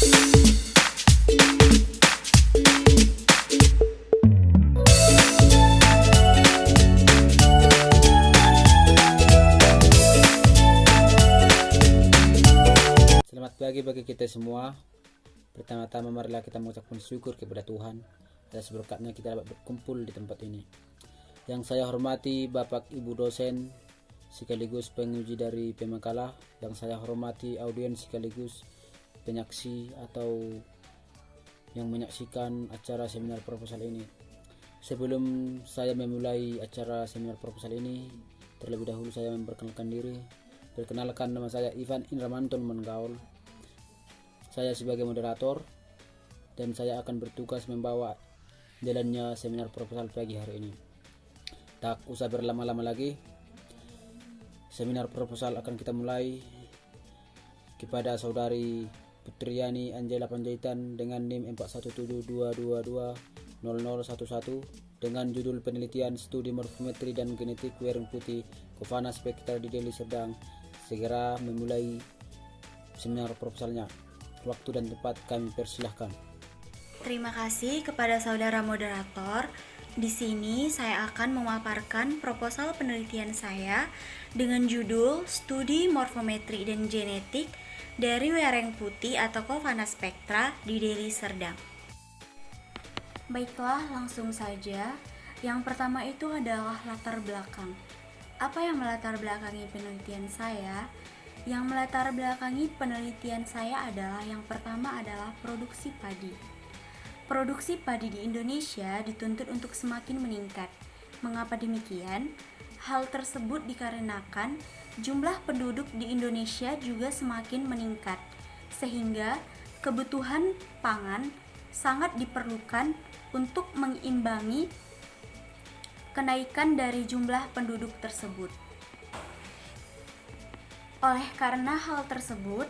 Selamat pagi bagi kita semua. Pertama-tama marilah kita mengucapkan syukur kepada Tuhan atas berkatnya kita dapat berkumpul di tempat ini. Yang saya hormati Bapak Ibu dosen sekaligus penguji dari Pemakalah, yang saya hormati audiens sekaligus penyaksi atau yang menyaksikan acara seminar proposal ini. Sebelum saya memulai acara seminar proposal ini, terlebih dahulu saya memperkenalkan diri. Perkenalkan, nama saya Ivan Indramanto Menggaul. Saya sebagai moderator dan saya akan bertugas membawa jalannya seminar proposal pagi hari ini. Tak usah berlama-lama lagi, seminar proposal akan kita mulai. Kepada saudari Putriani Angela Panjaitan dengan NIM 4172220011 dengan judul penelitian studi morfometri dan genetik wereng putih Covana spectra di Deli Serdang, segera memulai seminar proposalnya. Waktu dan tempat kami persilahkan. Terima kasih kepada saudara moderator. Di sini saya akan memaparkan proposal penelitian saya dengan judul Studi Morfometri dan Genetik dari Wereng Putih atau Covana spectra di Deli Serdang. Baiklah, langsung saja. Yang pertama itu adalah latar belakang. Apa yang melatar belakangi penelitian saya? Yang melatar belakangi penelitian saya adalah yang pertama adalah produksi padi. Produksi padi di Indonesia dituntut untuk semakin meningkat. Mengapa demikian? Hal tersebut dikarenakan jumlah penduduk di Indonesia juga semakin meningkat, sehingga kebutuhan pangan sangat diperlukan untuk mengimbangi kenaikan dari jumlah penduduk tersebut. Oleh karena hal tersebut,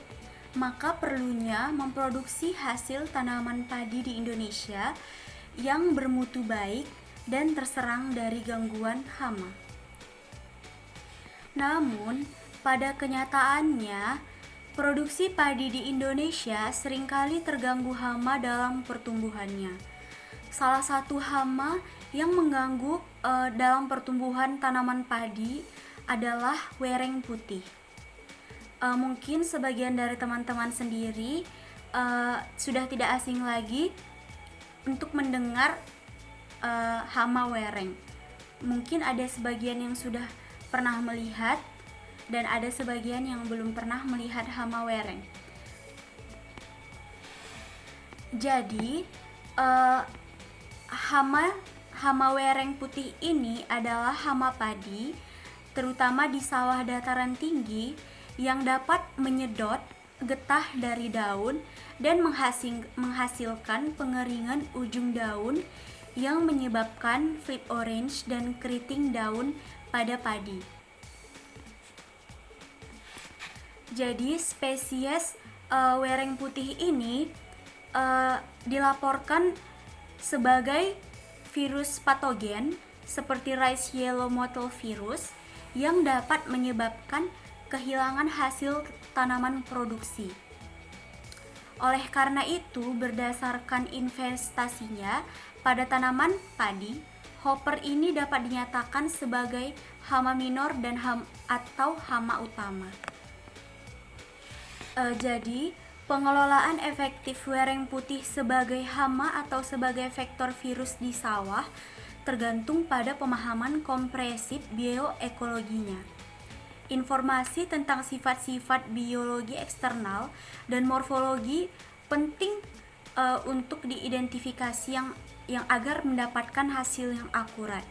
maka perlunya memproduksi hasil tanaman padi di Indonesia yang bermutu baik dan terserang dari gangguan hama. Namun, pada kenyataannya, produksi padi di Indonesia seringkali terganggu hama dalam pertumbuhannya. Salah satu hama yang mengganggu dalam pertumbuhan tanaman padi adalah wereng putih. Mungkin sebagian dari teman-teman sendiri sudah tidak asing lagi untuk mendengar hama wereng. Mungkin ada sebagian yang sudah pernah melihat dan ada sebagian yang belum pernah melihat hama wereng. Jadi hama wereng putih ini adalah hama padi, terutama di sawah dataran tinggi, yang dapat menyedot getah dari daun dan menghasilkan pengeringan ujung daun yang menyebabkan flip orange dan keriting daun pada padi. Jadi spesies wereng putih ini dilaporkan sebagai virus patogen seperti rice yellow mottle virus yang dapat menyebabkan kehilangan hasil tanaman produksi. Oleh karena itu, berdasarkan investasinya pada tanaman padi, hopper ini dapat dinyatakan sebagai hama minor dan atau hama utama. Jadi, pengelolaan efektif wereng putih sebagai hama atau sebagai vektor virus di sawah tergantung pada pemahaman komprehensif bioekologinya. Informasi tentang sifat-sifat biologi eksternal dan morfologi penting untuk diidentifikasi yang agar mendapatkan hasil yang akurat.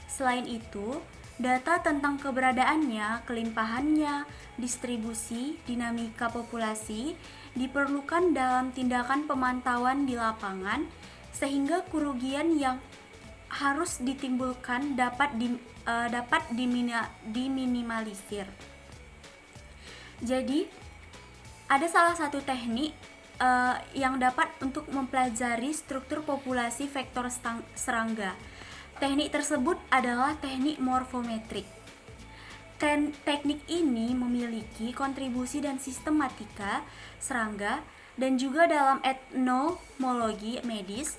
Selain itu, data tentang keberadaannya, kelimpahannya, distribusi, dinamika populasi diperlukan dalam tindakan pemantauan di lapangan sehingga kerugian yang harus ditimbulkan dapat diminimalisir. Jadi, ada salah satu teknik yang dapat untuk mempelajari struktur populasi vektor serangga. Teknik tersebut adalah teknik morfometrik. Teknik ini memiliki kontribusi dan sistematika serangga dan juga dalam etnomologi medis,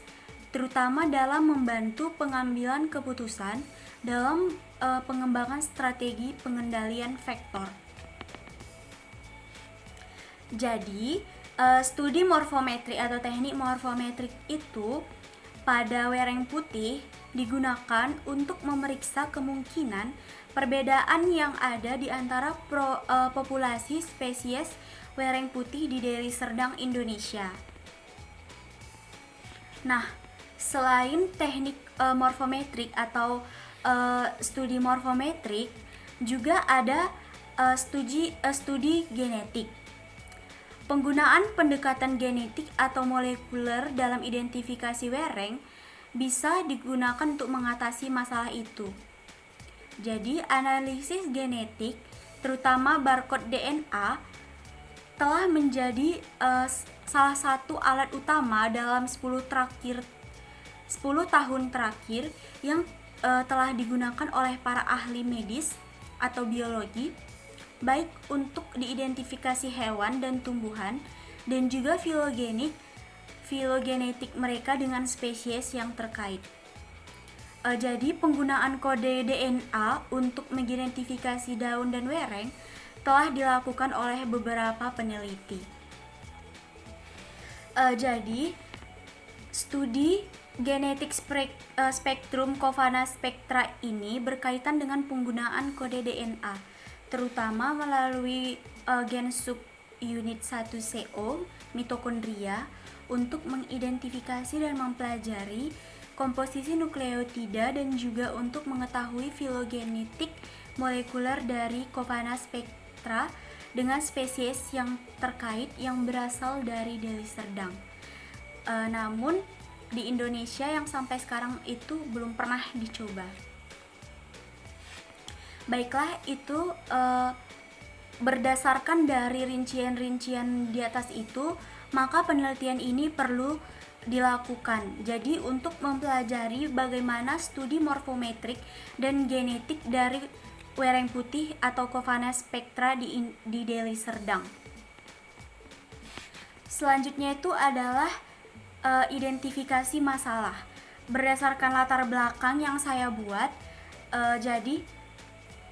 terutama dalam membantu pengambilan keputusan dalam pengembangan strategi pengendalian vektor. Jadi, studi morfometri atau teknik morfometrik itu pada wereng putih digunakan untuk memeriksa kemungkinan perbedaan yang ada di antara populasi spesies wereng putih di Deli Serdang, Indonesia. Nah, selain teknik morfometrik atau studi morfometrik, juga ada studi genetik. Penggunaan pendekatan genetik atau molekuler dalam identifikasi wereng bisa digunakan untuk mengatasi masalah itu. Jadi, analisis genetik, terutama barcode DNA, telah menjadi salah satu alat utama dalam 10 tahun terakhir yang telah digunakan oleh para ahli medis atau biologi, baik untuk diidentifikasi hewan dan tumbuhan, dan juga filogenetik mereka dengan spesies yang terkait. Jadi penggunaan kode DNA untuk mengidentifikasi daun dan wereng telah dilakukan oleh beberapa peneliti. Jadi studi genetik spektrum Covana Spectra ini berkaitan dengan penggunaan kode DNA, terutama melalui gen subunit 1CO mitokondria untuk mengidentifikasi dan mempelajari komposisi nukleotida dan juga untuk mengetahui filogenetik molekuler dari Covana Spectra dengan spesies yang terkait yang berasal dari Deli Serdang. Namun di Indonesia yang sampai sekarang itu belum pernah dicoba. Baiklah, itu berdasarkan dari rincian-rincian di atas itu, maka penelitian ini perlu dilakukan. Jadi untuk mempelajari bagaimana studi morfometrik dan genetik dari wereng putih atau Covana Spectra di Deli Serdang. Selanjutnya itu adalah identifikasi masalah. Berdasarkan latar belakang yang saya buat, jadi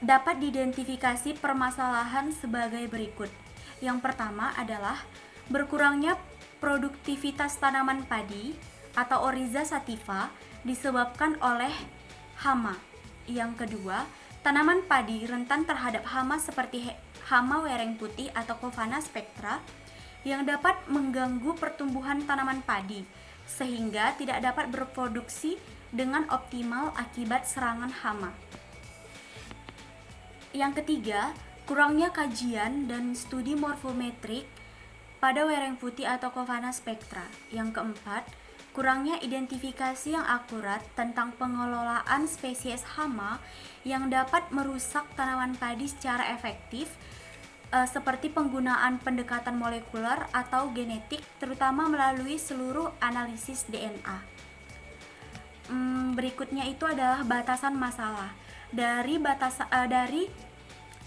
dapat diidentifikasi permasalahan sebagai berikut. Yang pertama adalah berkurangnya produktivitas tanaman padi atau Oryza sativa disebabkan oleh hama. Yang kedua, tanaman padi rentan terhadap hama seperti hama wereng putih atau Covana Spectra yang dapat mengganggu pertumbuhan tanaman padi sehingga tidak dapat berproduksi dengan optimal akibat serangan hama. Yang ketiga, kurangnya kajian dan studi morfometrik pada wereng putih atau Covana Spectra. Yang keempat, kurangnya identifikasi yang akurat tentang pengelolaan spesies hama yang dapat merusak tanaman padi secara efektif, seperti penggunaan pendekatan molekuler atau genetik, terutama melalui seluruh analisis DNA. Berikutnya itu adalah batasan masalah. Dari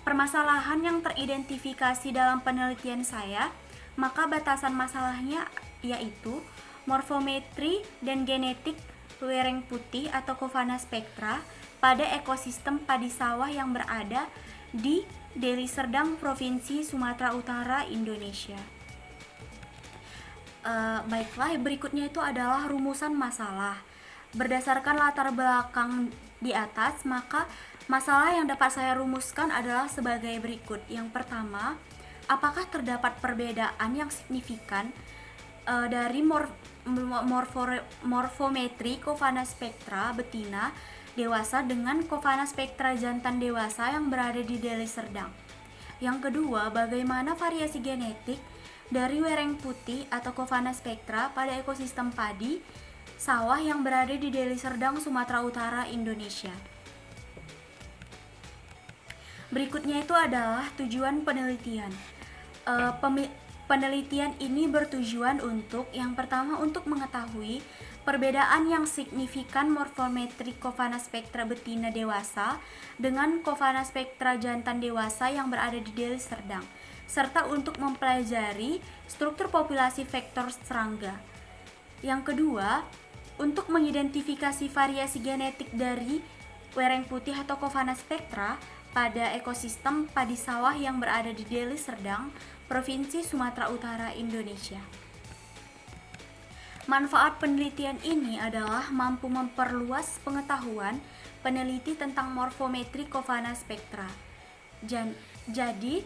permasalahan yang teridentifikasi dalam penelitian saya, maka batasan masalahnya yaitu morfometri dan genetik wereng putih atau Covana Spectra pada ekosistem padi sawah yang berada di Deli Serdang, Provinsi Sumatera Utara, Indonesia. Baiklah, berikutnya itu adalah rumusan masalah. Berdasarkan latar belakang di atas, maka masalah yang dapat saya rumuskan adalah sebagai berikut. Yang pertama, apakah terdapat perbedaan yang signifikan dari morfometri Covana Spectra betina dewasa dengan Covana Spectra jantan dewasa yang berada di Deli Serdang. Yang kedua, bagaimana variasi genetik dari wereng putih atau Covana Spectra pada ekosistem padi sawah yang berada di Deli Serdang, Sumatera Utara, Indonesia. Berikutnya itu adalah tujuan penelitian. Penelitian ini bertujuan untuk yang pertama untuk mengetahui perbedaan yang signifikan morfometri Covana Spectra betina dewasa dengan Covana Spectra jantan dewasa yang berada di Deli Serdang, serta untuk mempelajari struktur populasi vektor serangga. Yang kedua, untuk mengidentifikasi variasi genetik dari wereng putih atau Covana spectra pada ekosistem padi sawah yang berada di Deli Serdang, Provinsi Sumatera Utara, Indonesia. Manfaat penelitian ini adalah mampu memperluas pengetahuan peneliti tentang morfometri Covana spectra. Jadi,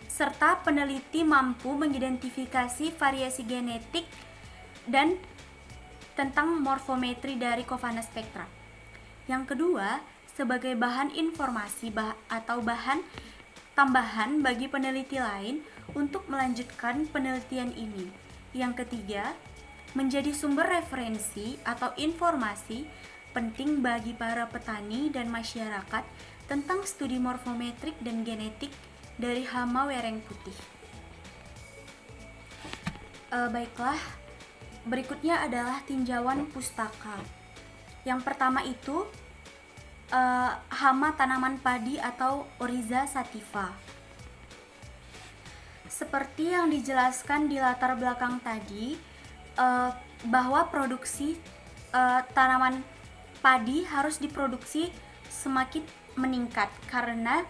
serta peneliti mampu mengidentifikasi variasi genetik dan tentang morfometri dari Covana spectra. Yang kedua, sebagai bahan informasi atau bahan tambahan bagi peneliti lain untuk melanjutkan penelitian ini. Yang ketiga, menjadi sumber referensi atau informasi penting bagi para petani dan masyarakat tentang studi morfometrik dan genetik dari hama wereng putih. Baiklah, berikutnya adalah tinjauan pustaka. Yang pertama itu hama tanaman padi atau Oryza sativa. Seperti yang dijelaskan di latar belakang tadi, bahwa produksi tanaman padi harus diproduksi semakin meningkat karena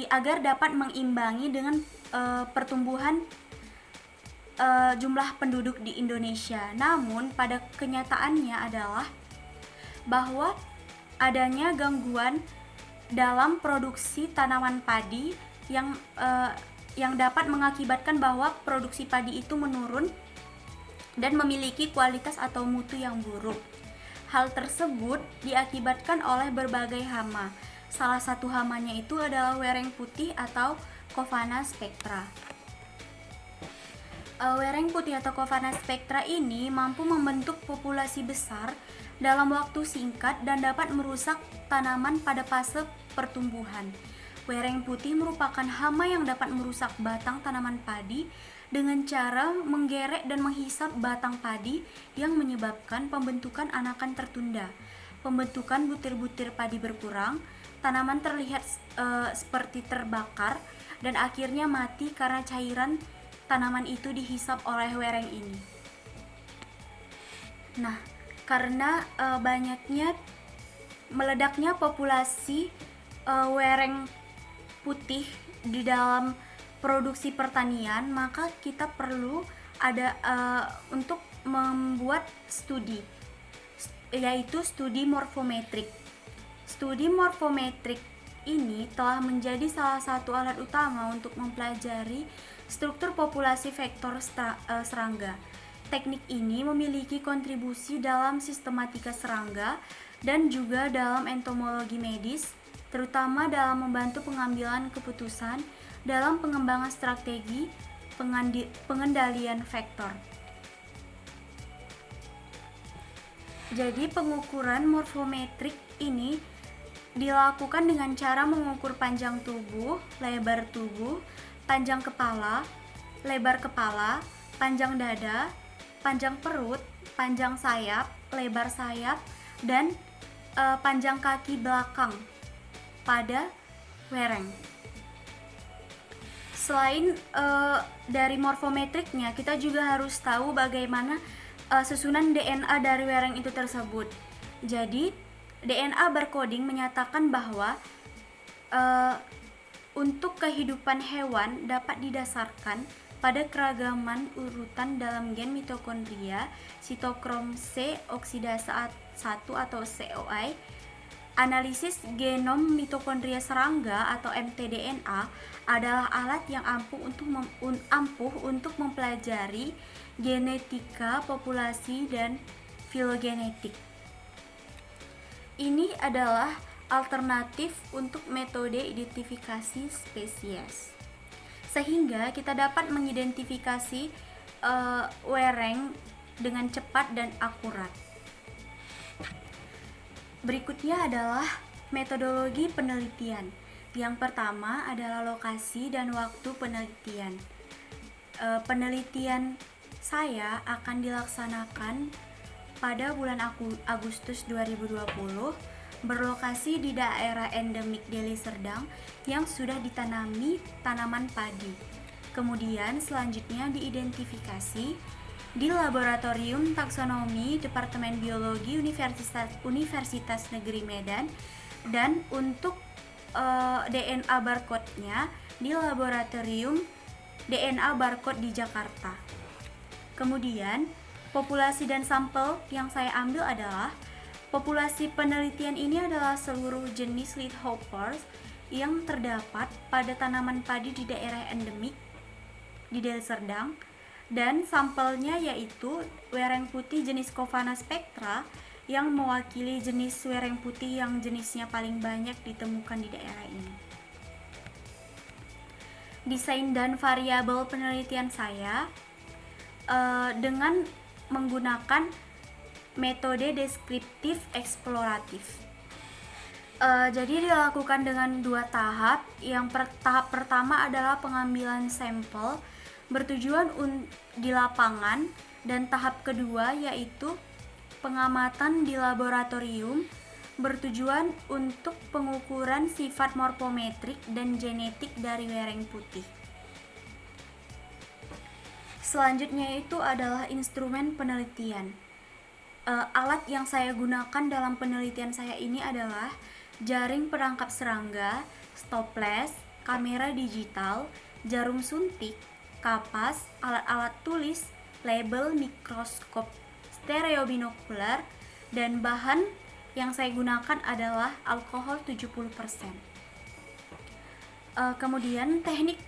agar dapat mengimbangi dengan pertumbuhan jumlah penduduk di Indonesia. Namun pada kenyataannya adalah bahwa adanya gangguan dalam produksi tanaman padi yang dapat mengakibatkan bahwa produksi padi itu menurun dan memiliki kualitas atau mutu yang buruk. Hal tersebut diakibatkan oleh berbagai hama. Salah satu hamanya itu adalah wereng putih atau Covana spectra. Wereng putih atau Covana spectra ini mampu membentuk populasi besar dalam waktu singkat dan dapat merusak tanaman pada fase pertumbuhan. Wereng putih merupakan hama yang dapat merusak batang tanaman padi dengan cara menggerek dan menghisap batang padi yang menyebabkan pembentukan anakan tertunda. Pembentukan butir-butir padi berkurang, tanaman terlihat seperti terbakar dan akhirnya mati karena cairan tanaman itu dihisap oleh wereng ini. Nah, karena meledaknya populasi wereng putih di dalam produksi pertanian, maka kita perlu untuk membuat studi, yaitu studi morfometrik. Studi morfometrik ini telah menjadi salah satu alat utama untuk mempelajari struktur populasi vektor serangga. Teknik ini memiliki kontribusi dalam sistematika serangga dan juga dalam entomologi medis, terutama dalam membantu pengambilan keputusan dalam pengembangan strategi pengendalian vektor. Jadi pengukuran morfometrik ini dilakukan dengan cara mengukur panjang tubuh, lebar tubuh, panjang kepala, lebar kepala, panjang dada, panjang perut, panjang sayap, lebar sayap, dan panjang kaki belakang pada wereng. Selain dari morfometriknya, kita juga harus tahu bagaimana susunan DNA dari wereng itu tersebut. Jadi, DNA barcoding menyatakan bahwa untuk kehidupan hewan dapat didasarkan pada keragaman urutan dalam gen mitokondria, sitokrom C oksidase 1 atau COI. Analisis genom mitokondria serangga atau mtDNA adalah alat yang ampuh untuk mempelajari genetika populasi dan filogenetik. Ini adalah alternatif untuk metode identifikasi spesies, sehingga kita dapat mengidentifikasi wereng dengan cepat dan akurat. Berikutnya adalah metodologi penelitian. Yang pertama adalah lokasi dan waktu penelitian. Penelitian saya akan dilaksanakan pada bulan Agustus 2020 berlokasi di daerah endemik Deli Serdang yang sudah ditanami tanaman padi. Kemudian selanjutnya diidentifikasi di Laboratorium Taksonomi Departemen Biologi Universitas Negeri Medan, dan untuk DNA barcode-nya di Laboratorium DNA Barcode di Jakarta. Kemudian populasi dan sampel yang saya ambil adalah populasi penelitian ini adalah seluruh jenis leafhoppers yang terdapat pada tanaman padi di daerah endemik di Deli Serdang, dan sampelnya yaitu wereng putih jenis Covana spectra yang mewakili jenis wereng putih yang jenisnya paling banyak ditemukan di daerah ini. Desain dan variabel penelitian saya dengan menggunakan metode deskriptif eksploratif. Jadi dilakukan dengan 2 tahap. Tahap pertama adalah pengambilan sampel bertujuan di lapangan, dan tahap kedua yaitu pengamatan di laboratorium bertujuan untuk pengukuran sifat morfometrik dan genetik dari wereng putih. Selanjutnya itu adalah instrumen penelitian. Alat yang saya gunakan dalam penelitian saya ini adalah jaring penangkap serangga, stoples, kamera digital, jarum suntik, kapas, alat-alat tulis, label, mikroskop stereobinokular, dan bahan yang saya gunakan adalah alkohol 70%. Kemudian teknik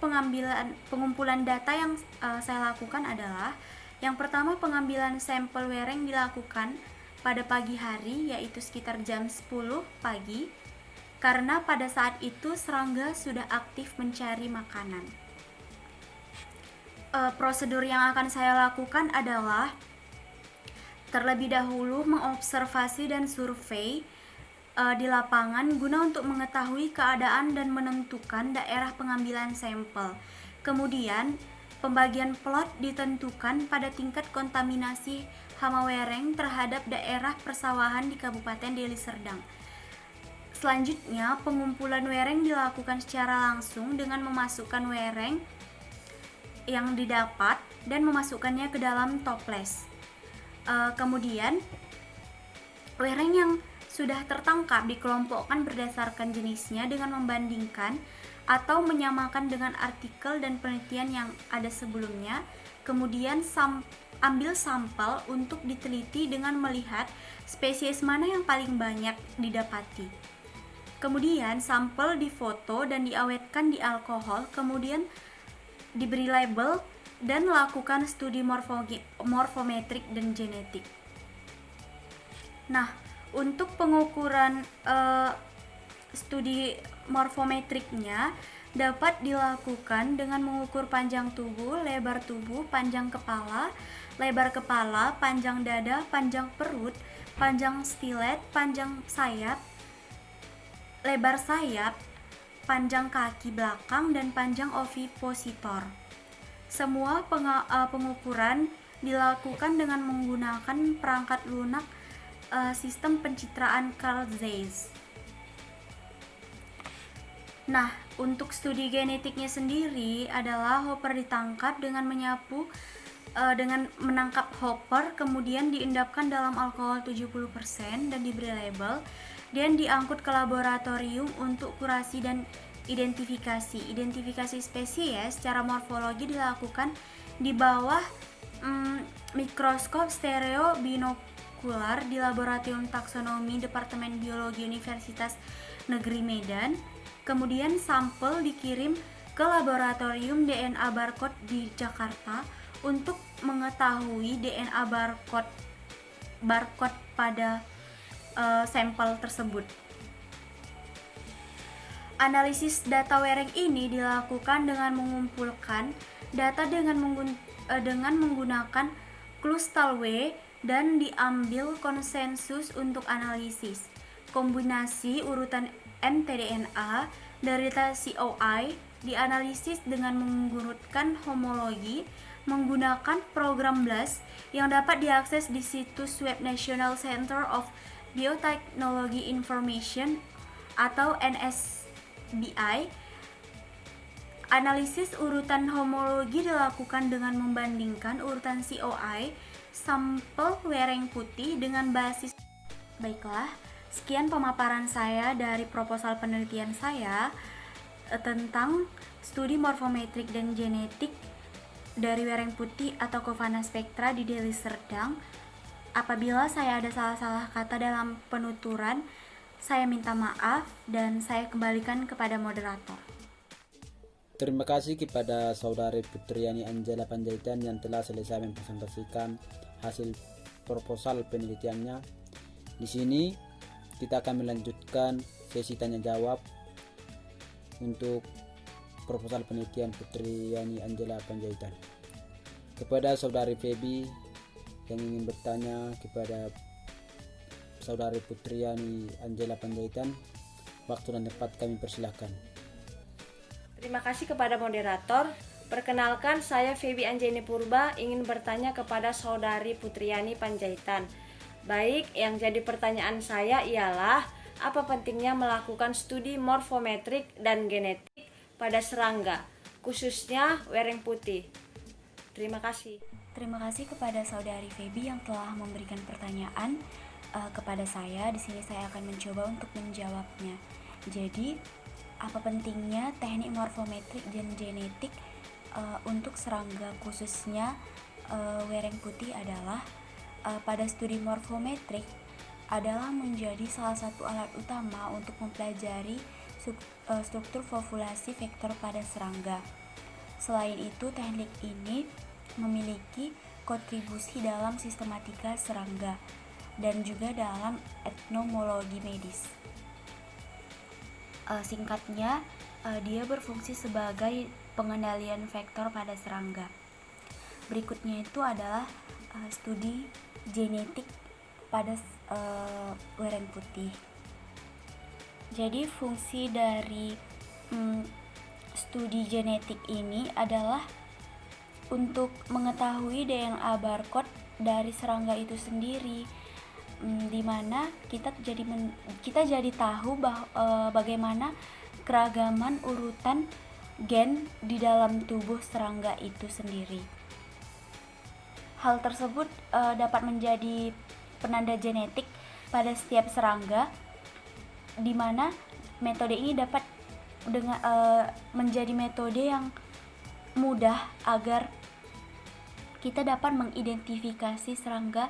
pengumpulan data yang saya lakukan adalah yang pertama, pengambilan sampel wereng dilakukan pada pagi hari, yaitu sekitar jam 10 pagi, karena pada saat itu serangga sudah aktif mencari makanan. Prosedur yang akan saya lakukan adalah terlebih dahulu mengobservasi dan survei di lapangan guna untuk mengetahui keadaan dan menentukan daerah pengambilan sampel. Kemudian pembagian plot ditentukan pada tingkat kontaminasi hama wereng terhadap daerah persawahan di Kabupaten Deli Serdang. Selanjutnya, pengumpulan wereng dilakukan secara langsung dengan memasukkan wereng yang didapat dan memasukkannya ke dalam toples. Kemudian, wereng yang sudah tertangkap dikelompokkan berdasarkan jenisnya dengan membandingkan atau menyamakan dengan artikel dan penelitian yang ada sebelumnya. Kemudian ambil sampel untuk diteliti dengan melihat spesies mana yang paling banyak didapati. Kemudian sampel difoto dan diawetkan di alkohol, kemudian diberi label dan lakukan studi morfometrik dan genetik. Nah, untuk pengukuran studi morfometriknya dapat dilakukan dengan mengukur panjang tubuh, lebar tubuh, panjang kepala, lebar kepala, panjang dada, panjang perut, panjang stilet, panjang sayap, lebar sayap, panjang kaki belakang, dan panjang ovipositor. Semua pengukuran dilakukan dengan menggunakan perangkat lunak sistem pencitraan Carl Zeiss. Nah, untuk studi genetiknya sendiri adalah hopper ditangkap dengan dengan menangkap hopper, kemudian diendapkan dalam alkohol 70% dan diberi label, dan diangkut ke laboratorium untuk kurasi dan identifikasi. Identifikasi spesies secara morfologi dilakukan di bawah mikroskop stereobinokular di Laboratorium Taksonomi Departemen Biologi Universitas Negeri Medan. Kemudian sampel dikirim ke Laboratorium DNA Barcode di Jakarta untuk mengetahui DNA barcode pada sampel tersebut. Analisis data wereng ini dilakukan dengan mengumpulkan data dengan menggunakan Clustal-W dan diambil konsensus untuk analisis. Kombinasi urutan mtDNA dari data COI dianalisis dengan mengurutkan homologi menggunakan program BLAST yang dapat diakses di situs web National Center of Biotechnology Information atau NSBI. Analisis urutan homologi dilakukan dengan membandingkan urutan COI sampel wereng putih dengan basis. Baiklah, sekian pemaparan saya dari proposal penelitian saya tentang studi morfometrik dan genetik dari wereng putih atau Covana spectra di Deli Serdang. Apabila saya ada salah-salah kata dalam penuturan, saya minta maaf dan saya kembalikan kepada moderator. Terima kasih kepada Saudari Putriani Angela Panjaitan yang telah selesai mempresentasikan hasil proposal penelitiannya. Di sini kita akan melanjutkan sesi tanya jawab untuk proposal penelitian Putriani Angela Panjaitan. Kepada Saudari Feby yang ingin bertanya kepada Saudari Putriani Angela Panjaitan, waktu dan tempat kami persilahkan. Terima kasih kepada moderator. Perkenalkan, saya Feby Anjani Purba ingin bertanya kepada Saudari Putriani Panjaitan. Baik, yang jadi pertanyaan saya ialah apa pentingnya melakukan studi morfometrik dan genetik pada serangga, khususnya wereng putih. Terima kasih. Terima kasih kepada Saudari Feby yang telah memberikan pertanyaan kepada saya. Di sini saya akan mencoba untuk menjawabnya. Jadi, apa pentingnya teknik morfometrik dan genetik untuk serangga khususnya wereng putih adalah pada studi morfometrik adalah menjadi salah satu alat utama untuk mempelajari struktur populasi vektor pada serangga. Selain itu, teknik ini memiliki kontribusi dalam sistematika serangga dan juga dalam etnomologi medis. Singkatnya, dia berfungsi sebagai pengendalian vektor pada serangga. Berikutnya itu adalah studi genetik pada wereng putih. Jadi fungsi dari studi genetik ini adalah untuk mengetahui DNA barcode dari serangga itu sendiri, di mana kita jadi tahu bagaimana keragaman urutan gen di dalam tubuh serangga itu sendiri. Hal tersebut dapat menjadi penanda genetik pada setiap serangga, di mana metode ini dapat menjadi metode yang mudah agar kita dapat mengidentifikasi serangga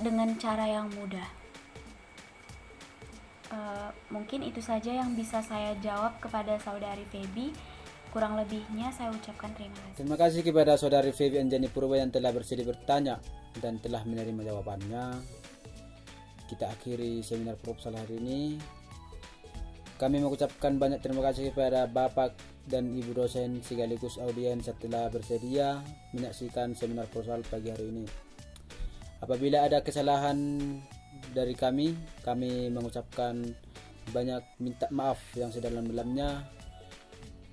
dengan cara yang mudah. Mungkin itu saja yang bisa saya jawab kepada Saudari Feby. Kurang lebihnya saya ucapkan terima kasih. Terima kasih kepada Saudari Feby Anjani Purba yang telah bersedia bertanya dan telah menerima jawabannya. Kita akhiri seminar proposal hari ini. Kami mengucapkan banyak terima kasih kepada Bapak dan Ibu dosen sekaligus audiens setelah bersedia menyaksikan seminar proposal pagi hari ini. Apabila ada kesalahan dari kami mengucapkan banyak minta maaf yang sedalam-dalamnya,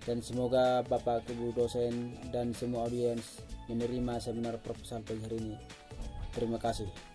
dan semoga Bapak, Ibu dosen dan semua audiens menerima seminar proposal pagi hari ini. Terima kasih.